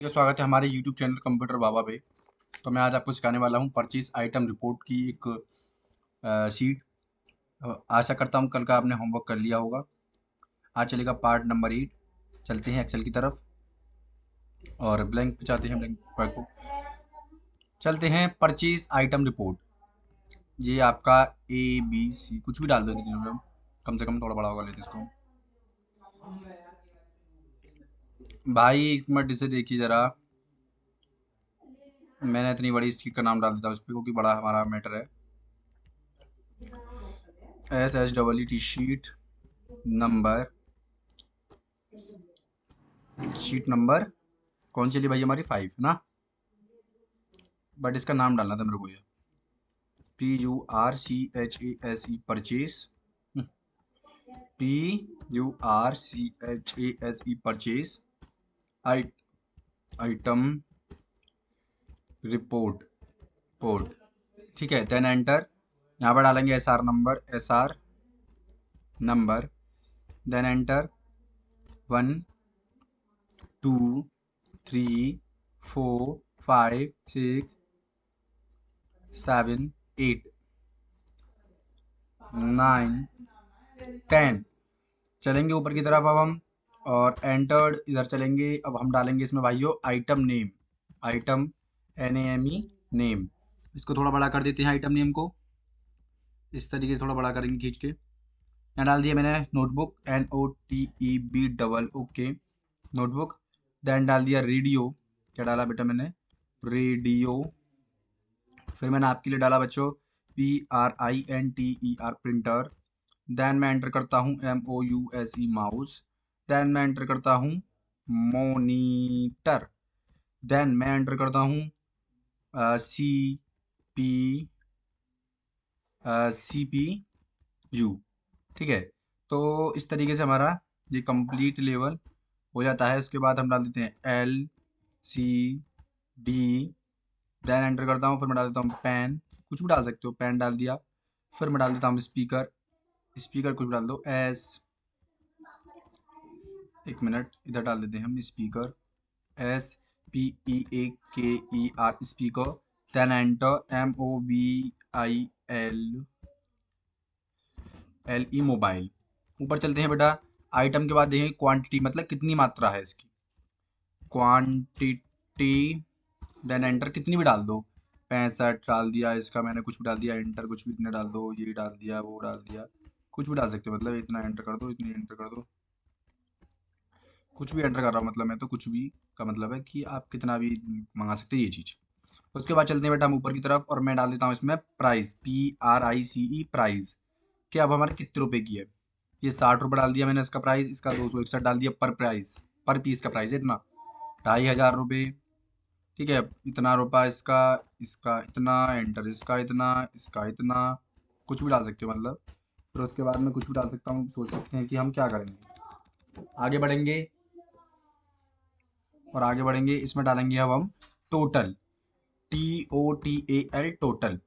स्वागत है हमारे YouTube चैनल कंप्यूटर बाबा पे। तो मैं आज आपको सिखाने वाला हूँ परचेज आइटम रिपोर्ट की एक शीट। आशा करता हूँ कल का आपने होमवर्क कर लिया होगा। आज चलेगा पार्ट नंबर 8। चलते हैं एक्सेल की तरफ और ब्लैंक पे जाते हैं, ब्लैंक वर्क को चलते हैं। परचेज आइटम रिपोर्ट, ये आपका ABC कुछ भी डाल दो तीनों में, कम से कम थोड़ा बड़ा होगा। लेते इसको भाई एक मिनट इसे देखिए ज़रा। मैंने इतनी बड़ी शीट का नाम डाल देता उस पर, क्योंकि बड़ा हमारा मैटर है। SHEE sheet number, sheet number कौन सी ली भाई? हमारी 5 है ना। बट इसका नाम डालना था मेरे को, ये PURCHASE purchase, PURCHASE purchase item report port. ठीक है, देन एंटर। यहाँ पर डालेंगे SR नंबर, देन एंटर। 1 2 3 4 5 6 7 8 9 10 चलेंगे ऊपर की तरफ अब हम, और एंटर्ड इधर चलेंगे। अब हम डालेंगे इसमें भाइयों item name, item NAME name. इसको थोड़ा बड़ा कर देते हैं आइटम नेम को, इस तरीके से थोड़ा बड़ा करेंगे खींच के। यहाँ डाल दिया मैंने नोटबुक, NOTEB नोटबुक। देन डाल दिया रेडियो। क्या डाला बेटा मैंने? रेडियो। फिर मैंने आपके लिए डाला बच्चों PRINTER प्रिंटर। देन मैं एंटर करता हूँ MOUSE माउस। देन मैं एंटर करता हूँ मॉनिटर। देन मैं एंटर करता हूँ CPU। ठीक है, तो इस तरीके से हमारा ये कंप्लीट लेवल हो जाता है। उसके बाद हम डाल देते हैं LCD। देन एंटर करता हूँ, फिर मैं डाल देता हूँ पेन, कुछ भी डाल सकते हो, पेन डाल दिया। फिर मैं डाल देता हूँ स्पीकर, स्पीकर कुछ भी डाल दो एक मिनट, इधर डाल देते हैं हम speaker, SPEAKER speaker. Then enter MOBILE mobile. ऊपर चलते हैं बेटा। आइटम के बाद देखेंगे क्वांटिटी, मतलब कितनी मात्रा है इसकी, क्वांटिटी। देन एंटर, कितनी भी डाल दो, 65 डाल दिया इसका मैंने, कुछ भी डाल दिया। एंटर, कुछ भी इतने डाल दो, ये डाल दिया, वो डाल दिया, कुछ भी डाल सकते हो। मतलब इतना एंटर कर दो, इतनी एंटर कर दो, कुछ भी एंटर कर रहा हूँ। मतलब मैं तो कुछ भी का मतलब है कि आप कितना भी मंगा सकते हैं ये चीज़। उसके बाद चलते हैं बेटा हम ऊपर की तरफ, और मैं डाल देता हूँ इसमें प्राइस, PRICE प्राइस, कि अब हमारे कितने रुपए की है। ये 60 रुपये डाल दिया मैंने इसका प्राइस, इसका 261 डाल दिया पर प्राइस, पर पीस का प्राइस है इतना, 2500 रुपये। ठीक है, इतना रुपया इसका, इसका इतना, एंटर, इसका इतना, इसका इतना, कुछ भी डाल सकते हो मतलब। फिर उसके बाद में कुछ भी डाल सकता हूँ। सोच सकते हैं कि हम क्या करेंगे, आगे बढ़ेंगे और आगे बढ़ेंगे। इसमें डालेंगे अब हम टोटल, TOTAL टोटल।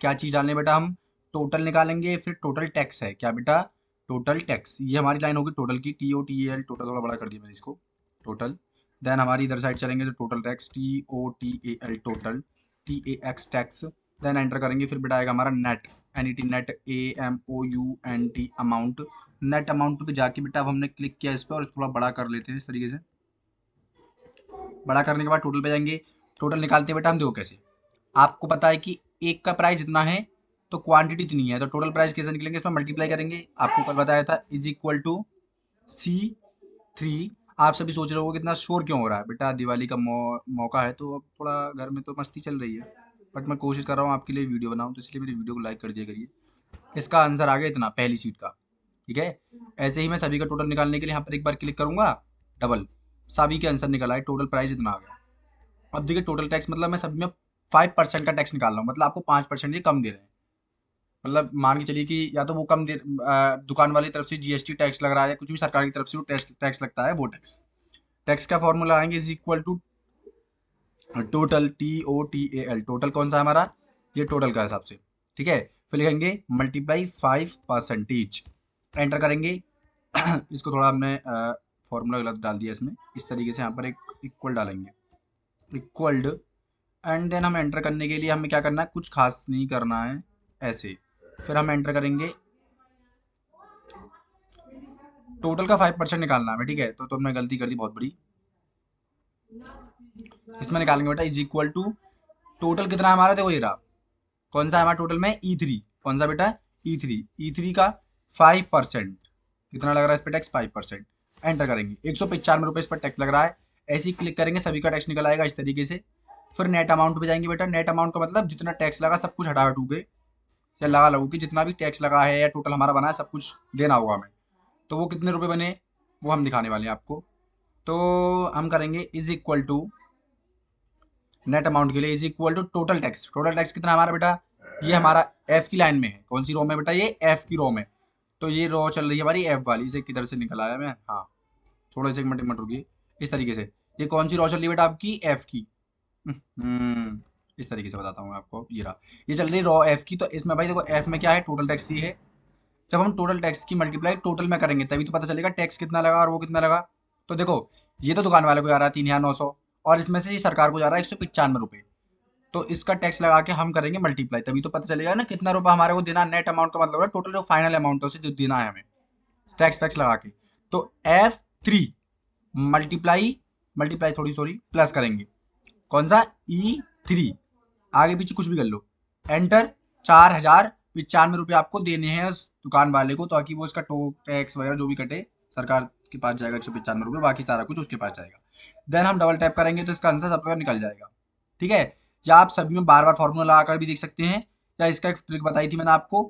क्या चीज़ डालने बेटा? हम टोटल निकालेंगे। फिर टोटल टैक्स है क्या बेटा? टोटल टैक्स, ये हमारी लाइन होगी टोटल की, TOTAL टोटल, थोड़ा बड़ा कर दिया मैंने इसको, टोटल। देन हमारी इधर साइड चलेंगे तो total tax, TOTAL total, TAX tax. Then enter करेंगे, फिर बेटा आएगा हमारा net, NET net, AMOUNT amount. Net amount पे जाके बेटा अब हमने क्लिक किया इस पर, और इसको थोड़ा बड़ा कर लेते हैं इस तरीके से। बड़ा करने के बाद टोटल पे जाएंगे। टोटल निकालते हैं बेटा हम, देखो कैसे। आपको पता है कि एक का प्राइस इतना है, तो क्वांटिटी इतनी है, तो टोटल प्राइस कैसे निकलेंगे? इसमें मल्टीप्लाई करेंगे। आपको कल बताया था इज इक्वल टू C3। आप सभी सोच रहे हो कितना शोर क्यों हो रहा है बेटा? दिवाली का मौका है, तो अब थोड़ा घर में तो मस्ती चल रही है, बट मैं कोशिश कर रहा हूँ आपके लिए वीडियो बनाऊँ, तो इसलिए मेरी वीडियो को लाइक कर दिया करिए। इसका आंसर आ गया इतना, पहली सीट का। ठीक है, ऐसे ही मैं सभी का टोटल निकालने के लिए यहाँ पर एक बार क्लिक करूंगा, डबल, सभी के आंसर निकल आए, टोटल प्राइस इतना आ गया। अब देखिए टोटल टैक्स, मतलब मैं सब में 5% का टैक्स निकाल रहा हूँ, मतलब आपको 5% ये कम दे रहे हैं। मतलब मान के चलिए कि या तो वो कम दे, दुकान वाली तरफ से GST टैक्स लग रहा है, या कुछ भी सरकार की तरफ से वो टैक्स टैक्स लगता है, वो टैक्स। टैक्स का फॉर्मूला आएंगे is equal to total, TOTAL total कौन सा है हमारा? ये टोटल का हिसाब से। ठीक है, फिर लिखेंगे मल्टीप्लाई 5%, एंटर करेंगे। इसको थोड़ा हमने फॉर्मूला गलत डाल दिया इसमें। इस तरीके से यहाँ पर एक इक्वल डालेंगे, इक्वल्ड, एंड देन हम एंटर करने के लिए हमें क्या करना है, कुछ खास नहीं करना है, ऐसे। फिर हम एंटर करेंगे, टोटल का 5% निकालना है, ठीक है। तो हमने गलती कर दी बहुत बड़ी, इसमें निकालेंगे बेटा इज इक्वल टू, टोटल कितना है हमारा, देखो ये रहा, कौन सा है हमारा टोटल में, E3, कौन सा बेटा, E3 का 5%, कितना लग रहा है इस पर टैक्स, 5%। एंटर करेंगे, 195 रुपये इस पर टैक्स लग रहा है, ऐसे ही क्लिक करेंगे, सभी का टैक्स निकल आएगा इस तरीके से। फिर नेट अमाउंट पे जाएंगे बेटा, नेट अमाउंट का मतलब जितना टैक्स लगा सब कुछ हटा हटू के, या लगा लगू कि जितना भी टैक्स लगा है या टोटल हमारा बना है सब कुछ देना होगा हमें। तो वो कितने रुपए बने वो हम दिखाने वाले हैं आपको। तो हम करेंगे is equal to, net amount के लिए is equal to total tax, total tax कितना हमारा बेटा, ये हमारा एफ की लाइन में है, कौन सी रो में बेटा, ये एफ की रो में। तो ये रो चल रही है हमारी एफ वाली, इसे किधर से निकल आया मैं, हाँ थोड़ा सा एक मिनट रुकिए, इस तरीके से। ये कौन सी रो चल रही है बेटा आपकी, एफ की। इस तरीके से बताता हूँ आपको, ये रहा, ये चल रही है रो एफ की। तो इसमें भाई देखो एफ में क्या है, टोटल टैक्स ही है। जब हम टोटल टैक्स की मल्टीप्लाई टोटल में करेंगे तभी तो पता चलेगा टैक्स कितना लगा और वो कितना लगा। तो देखो ये तो दुकान वाले को जा रहा है 3,900, और इसमें से ये सरकार को जा रहा है 195 रुपये। तो इसका टैक्स लगा के हम करेंगे मल्टीप्लाई, तभी तो पता चलेगा ना कितना रुपया हमारे को देना। नेट अमाउंट का मतलब है टोटल जो फाइनल अमाउंट है उसे जो देना है हमें, टैक्स टैक्स लगा के। तो F3 मल्टीप्लाई, मल्टीप्लाई थोड़ी सॉरी प्लस करेंगे, कौन सा, E3, आगे पीछे कुछ भी कर लो, एंटर। 4,095 रुपये आपको देने हैं उस दुकान वाले को, ताकि वो इसका टैक्स वगैरह जो भी कटे सरकार के पास जाएगा 195 रुपये, बाकी सारा कुछ उसके पास जाएगा। देन हम डबल टैप करेंगे तो इसका आंसर सब जगह निकल जाएगा, ठीक है। या आप सभी में बार बार फॉर्मूला लगा कर भी देख सकते हैं, या इसका एक ट्रिक बताई थी मैंने आपको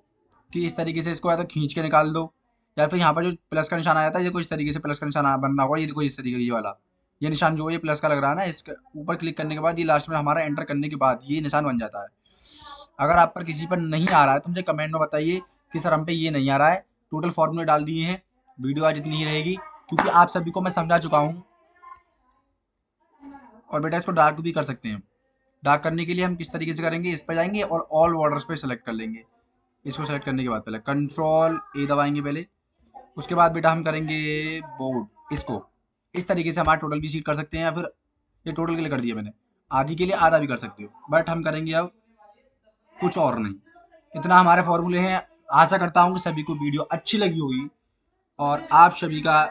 कि इस तरीके से इसको या तो खींच के निकाल दो, या फिर यहाँ पर जो प्लस का निशान आया था ये कुछ तरीके से प्लस का निशान बनना होगा, ये देखो इस तरीके, ये वाला ये निशान जो है ये प्लस का लग रहा है ना, इसके ऊपर क्लिक करने के बाद ये लास्ट में हमारा एंटर करने के बाद ये निशान बन जाता है। अगर आप पर किसी पर नहीं आ रहा है तो मुझे कमेंट में बताइए कि सर हम पे ये नहीं आ रहा है। टोटल फॉर्मूले डाल दिए हैं, वीडियो आज इतनी ही रहेगी क्योंकि आप सभी को मैं समझा चुका हूँ। और बेटा इसको डार्क भी कर सकते हैं, डार्क करने के लिए हम किस तरीके से करेंगे, इस पर जाएंगे और ऑल बॉर्डर्स पे सेलेक्ट कर लेंगे। इसको सेलेक्ट करने के बाद पहले कंट्रोल ए दबाएंगे पहले, उसके बाद बेटा हम करेंगे बोर्ड, इसको इस तरीके से हमारा टोटल भी सीट कर सकते हैं, या फिर ये टोटल के लिए कर दिया मैंने, आधी के लिए आधा भी कर सकते हो, बट हम करेंगे अब कुछ और नहीं। इतना हमारे फॉर्मूले हैं। आशा करता हूँ कि सभी को वीडियो अच्छी लगी होगी, और आप सभी का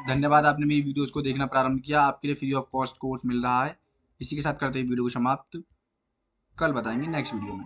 धन्यवाद, आपने मेरी वीडियोस को देखना प्रारंभ किया। आपके लिए फ्री ऑफ कॉस्ट कोर्स मिल रहा है। इसी के साथ करते हैं वीडियो को समाप्त, कल बताएंगे नेक्स्ट वीडियो में।